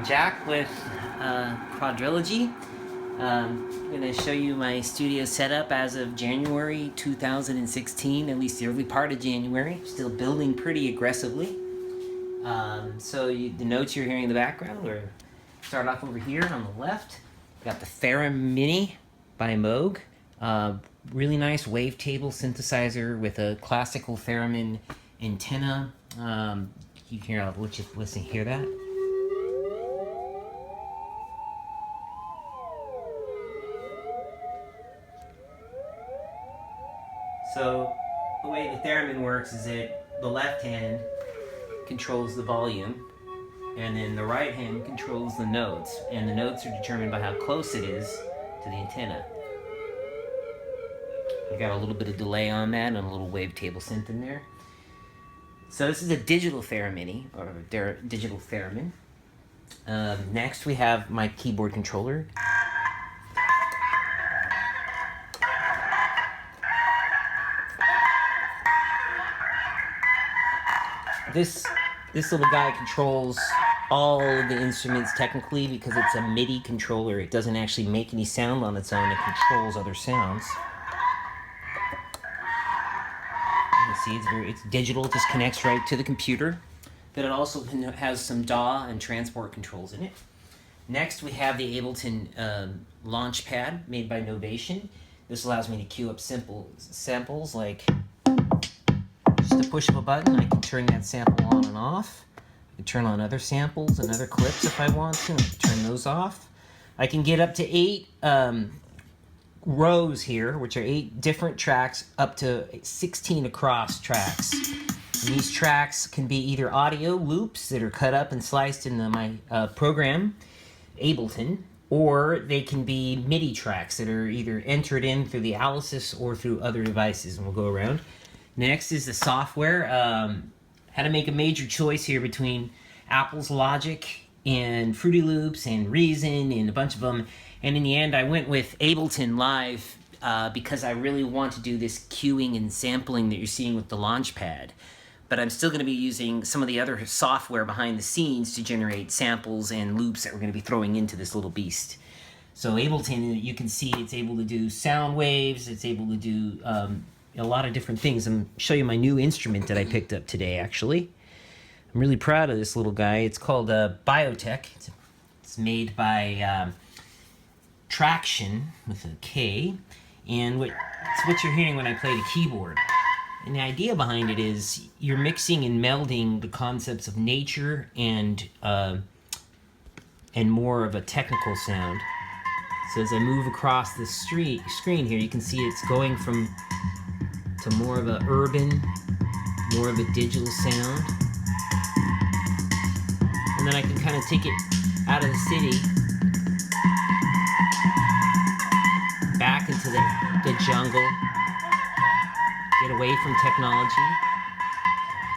Jack with Quadrilogy. I'm going to show you my studio setup as of January 2016, at least the early part of January. Still building pretty aggressively. The notes you're hearing in the background, we're start off over here on the left. We got the Theramini by Moog. Really nice wavetable synthesizer with a classical theremin antenna. You can hear, listen, hear that? So the way the theremin works is that the left hand controls the volume, and then the right hand controls the notes, and the notes are determined by how close it is to the antenna. We got a little bit of delay on that and a little wavetable synth in there. So this is a digital theramini, or digital theremin. Next we have my keyboard controller. This little guy controls all of the instruments technically because it's a Midi controller. It doesn't actually make any sound on its own. It controls other sounds. You can see it's digital. It just connects right to the computer. But it also has some DAW and transport controls in it. Next, we have the Ableton Launchpad made by Novation. This allows me to queue up simple samples like just a push of a button. I can turn that sample on and off. I can turn on other samples and other clips if I want to, and turn those off. I can get up to 8 rows here, which are 8 different tracks, up to 16 across tracks. And these tracks can be either audio loops that are cut up and sliced into my program, Ableton, or they can be MIDI tracks that are either entered in through the Alesis or through other devices, and we'll go around. Next is the software. Had to make a major choice here between Apple's Logic and Fruity Loops and Reason and a bunch of them. And in the end, I went with Ableton Live because I really want to do this queuing and sampling that you're seeing with the Launchpad. But I'm still going to be using some of the other software behind the scenes to generate samples and loops that we're going to be throwing into this little beast. So Ableton, you can see it's able to do sound waves. It's able to do a lot of different things. I'm show you my new instrument that I picked up today, actually. I'm really proud of this little guy. It's called Biotek. It's made by Tracktion with a K, and it's what you're hearing when I play the keyboard. And the idea behind it is you're mixing and melding the concepts of nature and more of a technical sound. So as I move across the screen here, you can see it's going to more of a urban, more of a digital sound. And then I can kind of take it out of the city, back into the jungle, get away from technology,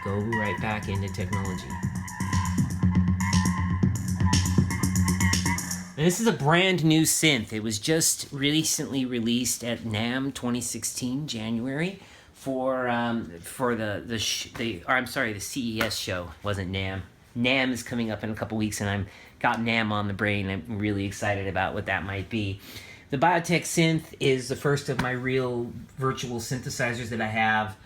go right back into technology. And this is a brand new synth. It was just recently released at NAMM 2016, January, for the CES show. It wasn't NAMM. NAMM is coming up in a couple weeks, and I've got NAMM on the brain. I'm really excited about what that might be. The Biotek synth is the first of my real virtual synthesizers that I have.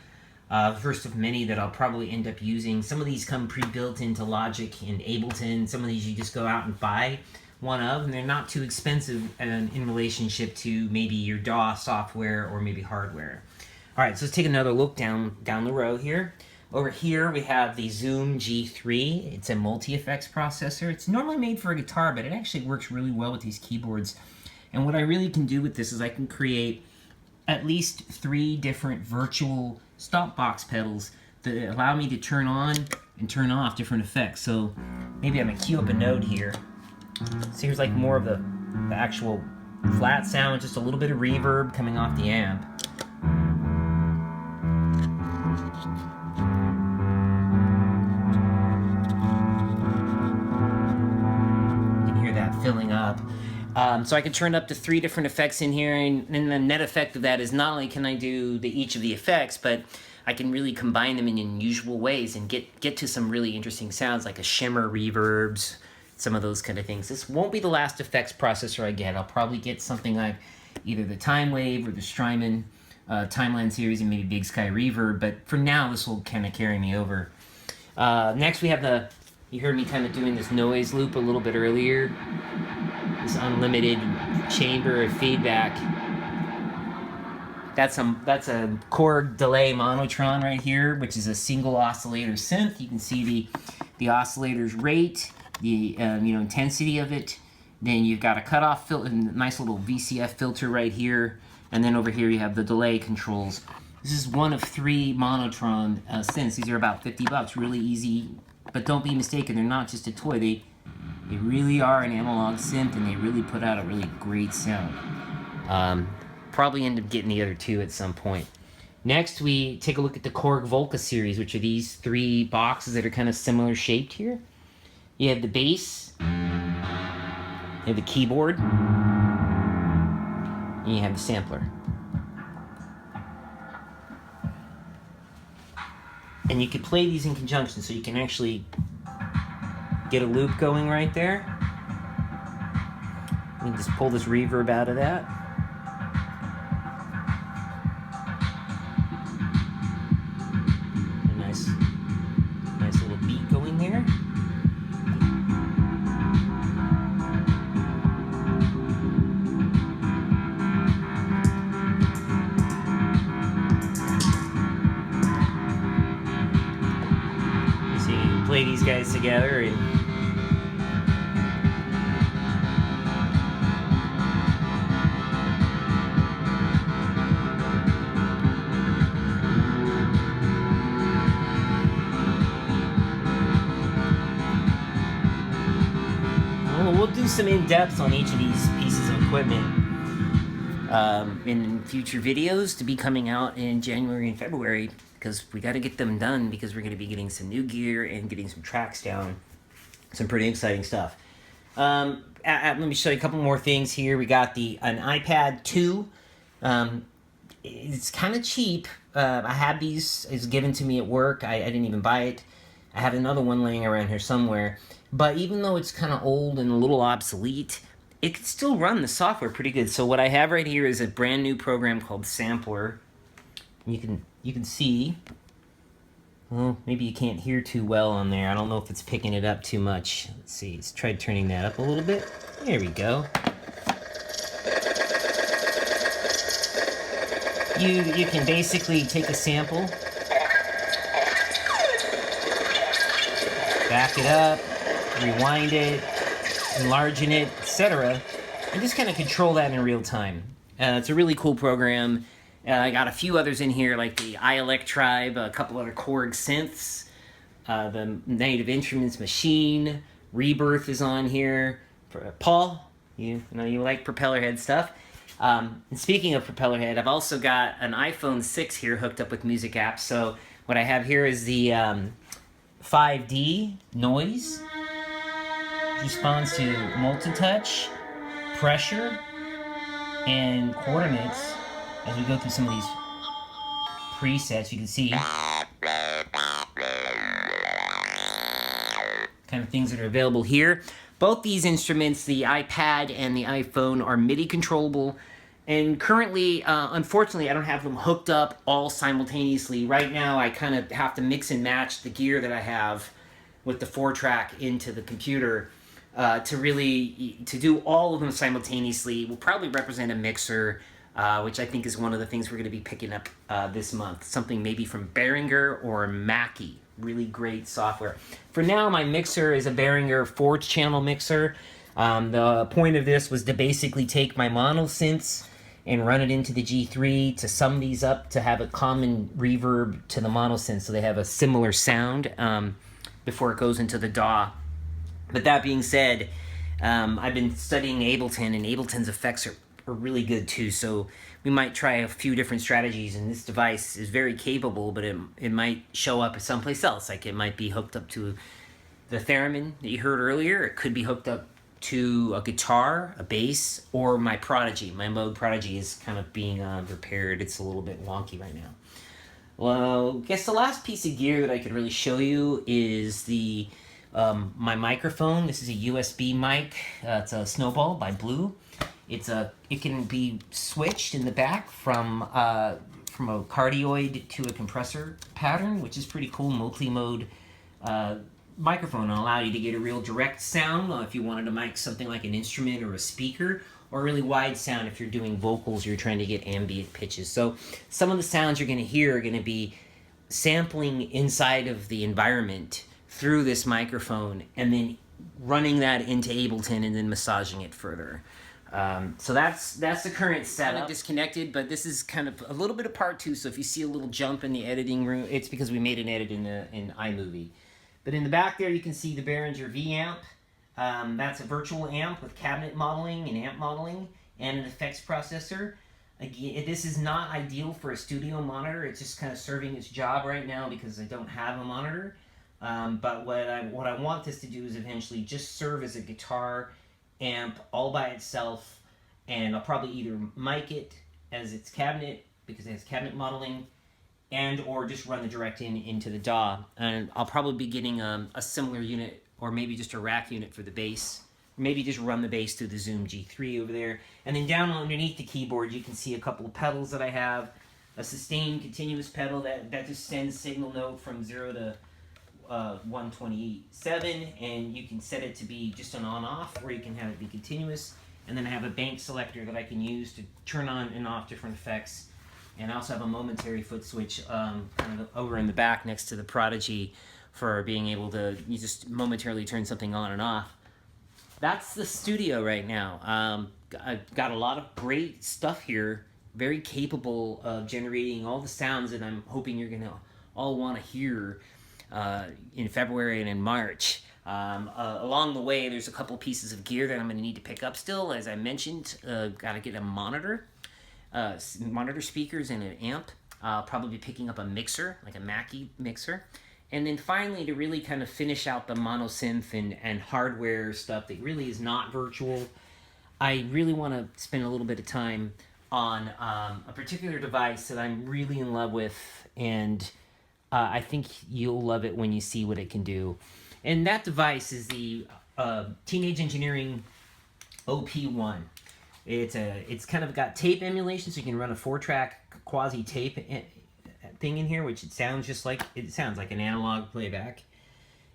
First of many that I'll probably end up using. Some of these come pre-built into Logic and Ableton. Some of these you just go out and buy one of, and they're not too expensive in relationship to maybe your DAW software or maybe hardware. All right, so let's take another look down the row here. Over here we have the Zoom G3. It's a multi-effects processor. It's normally made for a guitar, but it actually works really well with these keyboards. And what I really can do with this is I can create at least 3 different virtual stop box pedals that allow me to turn on and turn off different effects. So maybe I'm gonna queue up a node here. So here's like more of the actual flat sound, just a little bit of reverb coming off the amp. You can hear that filling up. So I can turn up to 3 different effects in here, and the net effect of that is not only can I do each of the effects, but I can really combine them in unusual ways and get to some really interesting sounds like a shimmer reverbs, some of those kind of things. This won't be the last effects processor I get. I'll probably get something like either the Time Wave or the Strymon Timeline series and maybe Big Sky Reverb, but for now this will kind of carry me over. Next we have you heard me kind of doing this noise loop a little bit earlier. This unlimited chamber of feedback. That's a Korg Delay Monotron right here, which is a single oscillator synth. You can see the oscillator's rate, the intensity of it. Then you've got a cutoff filter, nice little VCF filter right here, and then over here you have the delay controls. This is one of 3 Monotron synths. These are about $50, really easy. But don't be mistaken, they're not just a toy. They really are an analog synth, and they really put out a really great sound. Probably end up getting the other 2 at some point. Next, we take a look at the Korg Volca series, which are these 3 boxes that are kind of similar shaped here. You have the bass, you have the keyboard, and you have the sampler. And you can play these in conjunction, so you can actually get a loop going right there. You can just pull this reverb out of that. A nice little beat going there. Play these guys together and we'll do some in-depth on each of these pieces of equipment in future videos to be coming out in January and February, because we got to get them done, because we're going to be getting some new gear and getting some tracks down. Some pretty exciting stuff. Let me show you a couple more things here. We got an iPad 2. It's kind of cheap. I have these. It's given to me at work. I didn't even buy it. I have another one laying around here somewhere. But even though it's kind of old and a little obsolete, it can still run the software pretty good. So what I have right here is a brand new program called Samplr. You can see, well, maybe you can't hear too well on there. I don't know if it's picking it up too much. Let's see, let's try turning that up a little bit. There we go. You can basically take a sample, back it up, rewind it, enlargen it, etc., and just kind of control that in real time. It's a really cool program. I got a few others in here, like the iElectribe, a couple other Korg synths, the Native Instruments Machine, Rebirth is on here. Paul, you like Propellerhead stuff. And speaking of Propellerhead, I've also got an iPhone 6 here hooked up with music apps. So what I have here is the 5D noise. Responds to multi-touch, pressure, and coordinates. As we go through some of these presets, you can see kind of things that are available here. Both these instruments, the iPad and the iPhone, are MIDI controllable. And currently, unfortunately, I don't have them hooked up all simultaneously. Right now, I kind of have to mix and match the gear that I have with the 4-track into the computer to do all of them simultaneously. Will probably represent a mixer, which I think is one of the things we're going to be picking up this month. Something maybe from Behringer or Mackie. Really great software. For now, my mixer is a Behringer 4-channel mixer. The point of this was to basically take my mono synths and run it into the G3 to sum these up to have a common reverb to the mono synth, so they have a similar sound before it goes into the DAW. But that being said, I've been studying Ableton, and Ableton's effects are really good too, so we might try a few different strategies. And this device is very capable, but it might show up someplace else. Like it might be hooked up to the Theremin that you heard earlier. It could be hooked up to a guitar, a bass, or my Prodigy. My Moog Prodigy is kind of being repaired. It's a little bit wonky right now. Well, I guess the last piece of gear that I could really show you is the My microphone, this is a USB mic. It's a Snowball by Blue. It can be switched in the back from a cardioid to a compressor pattern, which is pretty cool. Multi-mode microphone will allow you to get a real direct sound if you wanted to mic something like an instrument or a speaker, or a really wide sound if you're doing vocals, you're trying to get ambient pitches. So some of the sounds you're going to hear are going to be sampling inside of the environment through this microphone and then running that into Ableton and then massaging it further. So that's the current setup. Kind of disconnected, but this is kind of a little bit of part two. So if you see a little jump in the editing room, it's because we made an edit in iMovie. But in the back there, you can see the Behringer V-Amp. That's a virtual amp with cabinet modeling and amp modeling and an effects processor. Again, this is not ideal for a studio monitor. It's just kind of serving its job right now because I don't have a monitor. But what I want this to do is eventually just serve as a guitar amp all by itself, and I'll probably either mic it as its cabinet because it has cabinet modeling, and or just run the direct into the DAW. And I'll probably be getting a similar unit, or maybe just a rack unit for the bass. Maybe just run the bass through the Zoom G3 over there. And then down underneath the keyboard, you can see a couple of pedals that I have. A sustained continuous pedal that just sends signal note from 0 to 127, and you can set it to be just an on-off, or you can have it be continuous. And then I have a bank selector that I can use to turn on and off different effects. And I also have a momentary foot switch kind of over in the back next to the Prodigy for being able to just momentarily turn something on and off. That's the studio right now. I've got a lot of great stuff here, very capable of generating all the sounds that I'm hoping you're gonna all want to hear in February and in March. Along the way, there's a couple pieces of gear that I'm going to need to pick up still. As I mentioned, got to get a monitor speakers and an amp. I'll probably be picking up a mixer, like a Mackie mixer. And then finally, to really kind of finish out the mono synth and hardware stuff that really is not virtual, I really want to spend a little bit of time on a particular device that I'm really in love with, and I think you'll love it when you see what it can do. And that device is the Teenage Engineering OP1. It's kind of got tape emulation, so you can run a 4-track quasi tape thing in here, which it sounds like an analog playback.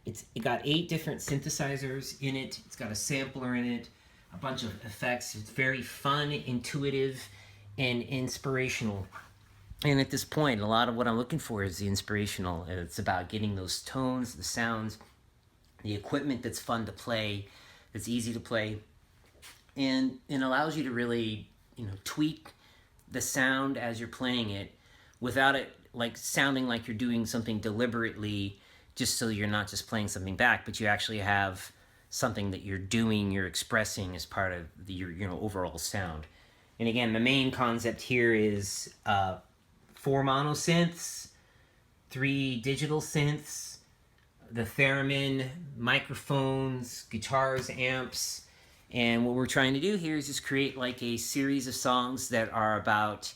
It got 8 different synthesizers in it. It's got a sampler in it, a bunch of effects. It's very fun, intuitive, and inspirational. And at this point, a lot of what I'm looking for is the inspirational. It's about getting those tones, the sounds, the equipment that's fun to play, that's easy to play, and it allows you to really, tweak the sound as you're playing it without it like sounding like you're doing something deliberately, just so you're not just playing something back, but you actually have something that you're doing, you're expressing as part of your overall sound. And again, the main concept here is 4 mono synths, 3 digital synths, the theremin, microphones, guitars, amps. And what we're trying to do here is just create like a series of songs that are about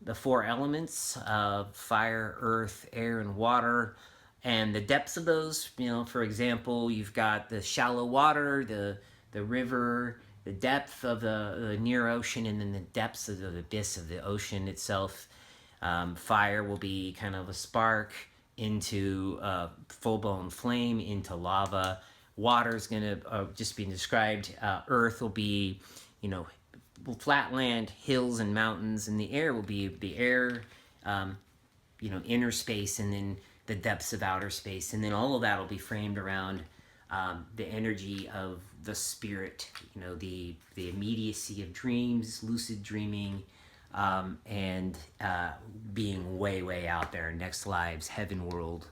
the 4 elements of fire, earth, air, and water, and the depths of those. For example, you've got the shallow water, the river, the depth of the near ocean, and then the depths of the abyss of the ocean itself. Fire will be kind of a spark into full-blown flame, into lava. Water is going to just be described. Earth will be, flat land, hills and mountains, and the air will be the air, inner space, and then the depths of outer space. And then all of that will be framed around the energy of the spirit, the immediacy of dreams, lucid dreaming, and being way, way out there, next lives, heaven world,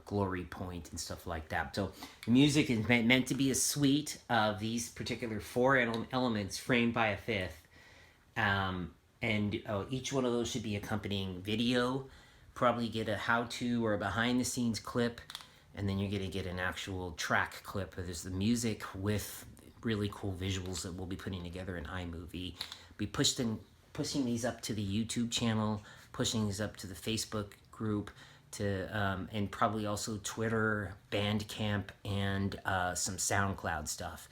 glory point, and stuff like that. So the music is meant to be a suite of these particular 4 elements framed by a 5th. And each one of those should be accompanying video. Probably get a how-to or a behind-the-scenes clip, and then you're going to get an actual track clip. There's the music with really cool visuals that we'll be putting together in iMovie. We pushing these up to the YouTube channel, pushing these up to the Facebook group, and probably also Twitter, Bandcamp, and some SoundCloud stuff.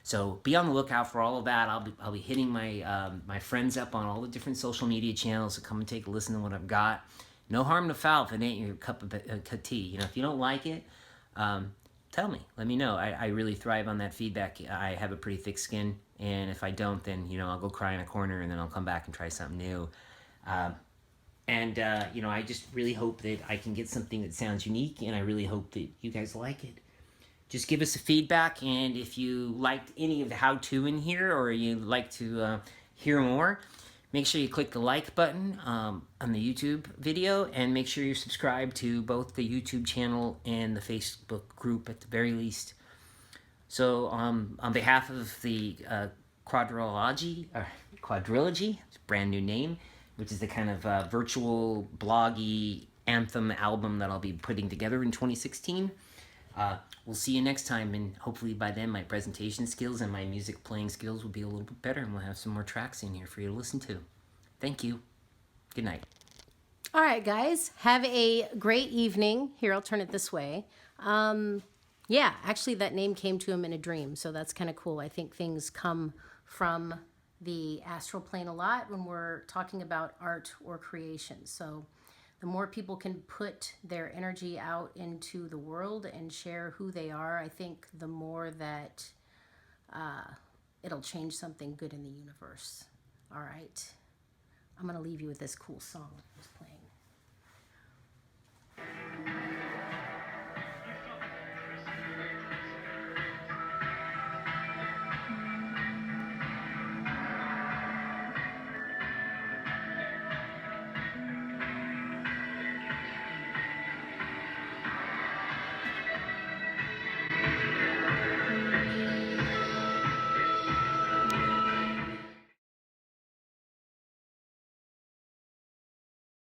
So be on the lookout for all of that. I'll be hitting my my friends up on all the different social media channels to come and take a listen to what I've got. No harm, no foul if it ain't your cup of tea. You know, if you don't like it, tell me. Let me know. I really thrive on that feedback. I have a pretty thick skin, and if I don't, then, you know, I'll go cry in a corner, and then I'll come back and try something new. You know, I just really hope that I can get something that sounds unique, and I really hope that you guys like it. Just give us a feedback, and if you liked any of the how-to in here, or you'd like to hear more, make sure you click the like button on the YouTube video, and make sure you're subscribed to both the YouTube channel and the Facebook group at the very least. So on behalf of the Quadrilogy, it's a brand new name, which is the kind of virtual bloggy anthem album that I'll be putting together in 2016. We'll see you next time, and hopefully by then my presentation skills and my music playing skills will be a little bit better, and we'll have some more tracks in here for you to listen to. Thank you. Good night. All right, guys. Have a great evening. Here, I'll turn it this way. Yeah, actually that name came to him in a dream, so that's kind of cool. I think things come from the astral plane a lot when we're talking about art or creation. So the more people can put their energy out into the world and share who they are, I think the more that it'll change something good in the universe. All right. I'm going to leave you with this cool song I was playing.